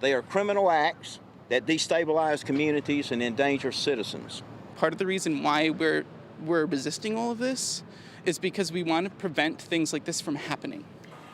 They are criminal acts that destabilize communities and endanger citizens. Part of the reason why we're resisting all of this is because we want to prevent things like this from happening.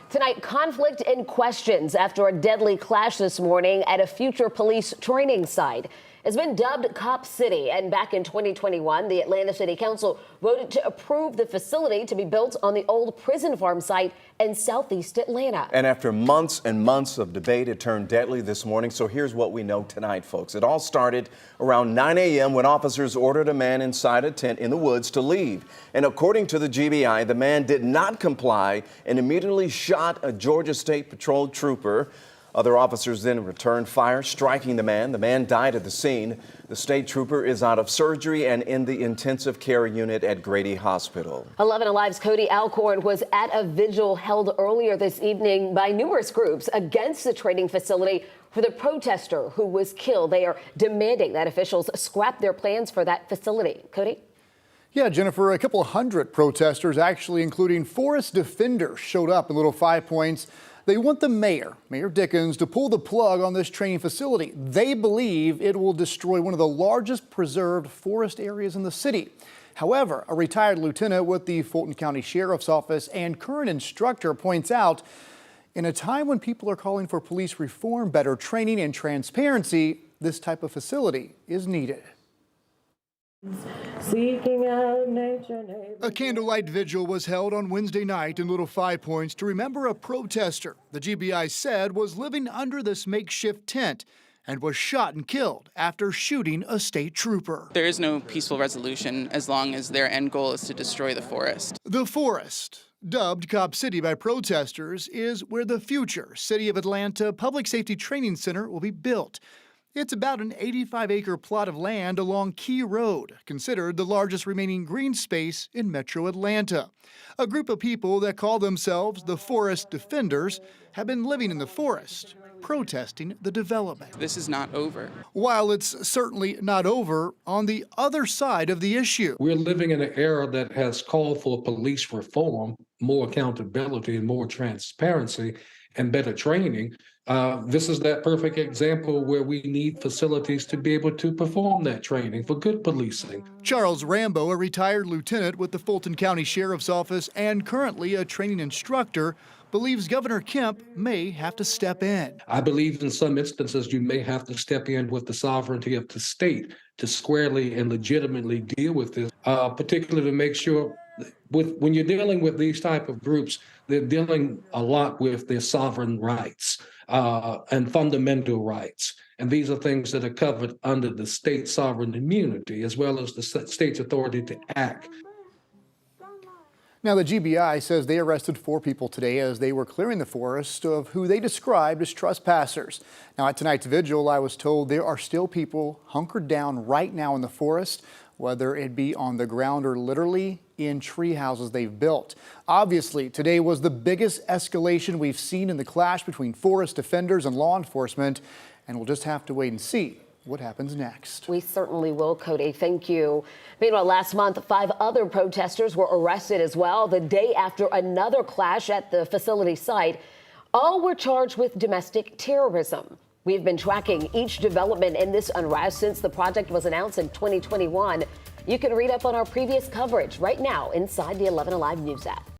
Tonight, conflict and questions after a deadly clash this morning at a future police training site. It's been dubbed Cop City, and back in 2021, the Atlanta City Council voted to approve the facility to be built on the old prison farm site in southeast Atlanta. And after months and months of debate, it turned deadly this morning. So here's what we know tonight, folks. It all started around 9 a.m. when officers ordered a man inside a tent in the woods to leave. And according to the GBI, the man did not comply and immediately shot a Georgia State Patrol trooper. Other officers then returned fire, striking the man. The man died at the scene. The state trooper is out of surgery and in the intensive care unit at Grady Hospital. 11 Alive's Cody Alcorn was at a vigil held earlier this evening by numerous groups against the training facility for the protester who was killed. They are demanding that officials scrap their plans for that facility. Cody? Yeah, Jennifer, a couple hundred protesters, actually including forest defenders, showed up in Little Five Points. They want the Mayor Dickens, to pull the plug on this training facility. They believe it will destroy one of the largest preserved forest areas in the city. However, a retired lieutenant with the Fulton County Sheriff's Office and current instructor points out, in a time when people are calling for police reform, better training, and transparency, this type of facility is needed. Seeking out nature. A candlelight vigil was held on Wednesday night in Little Five Points to remember a protester the GBI said was living under this makeshift tent and was shot and killed after shooting a state trooper. There is no peaceful resolution as long as their end goal is to destroy the forest. The forest, dubbed Cop City by protesters, is where the future City of Atlanta Public Safety Training Center will be built. It's about an 85-acre plot of land along Key Road, considered the largest remaining green space in metro Atlanta. A group of people that call themselves the Forest Defenders have been living in the forest, protesting the development. This is not over. While it's certainly not over, on the other side of the issue. We're living in an era that has called for police reform, more accountability and more transparency and better training. This is that perfect example where we need facilities to be able to perform that training for good policing. Charles Rambo, a retired lieutenant with the Fulton County Sheriff's Office and currently a training instructor, believes Governor Kemp may have to step in. I believe in some instances you may have to step in with the sovereignty of the state to squarely and legitimately deal with this, particularly to make sure when you're dealing with these type of groups, they're dealing a lot with their sovereign rights and fundamental rights. And these are things that are covered under the state sovereign immunity, as well as the state's authority to act. Now, the GBI says they arrested 4 people today as they were clearing the forest of who they described as trespassers. Now, at tonight's vigil, I was told there are still people hunkered down right now in the forest, whether it be on the ground or literally in tree houses they've built. Obviously, today was the biggest escalation we've seen in the clash between forest defenders and law enforcement, and we'll just have to wait and see what happens next. We certainly will, Cody. Thank you. Meanwhile, last month, 5 other protesters were arrested as well the day after another clash at the facility site. All were charged with domestic terrorism. We've been tracking each development in this unrest since the project was announced in 2021. You can read up on our previous coverage right now inside the 11 Alive News app.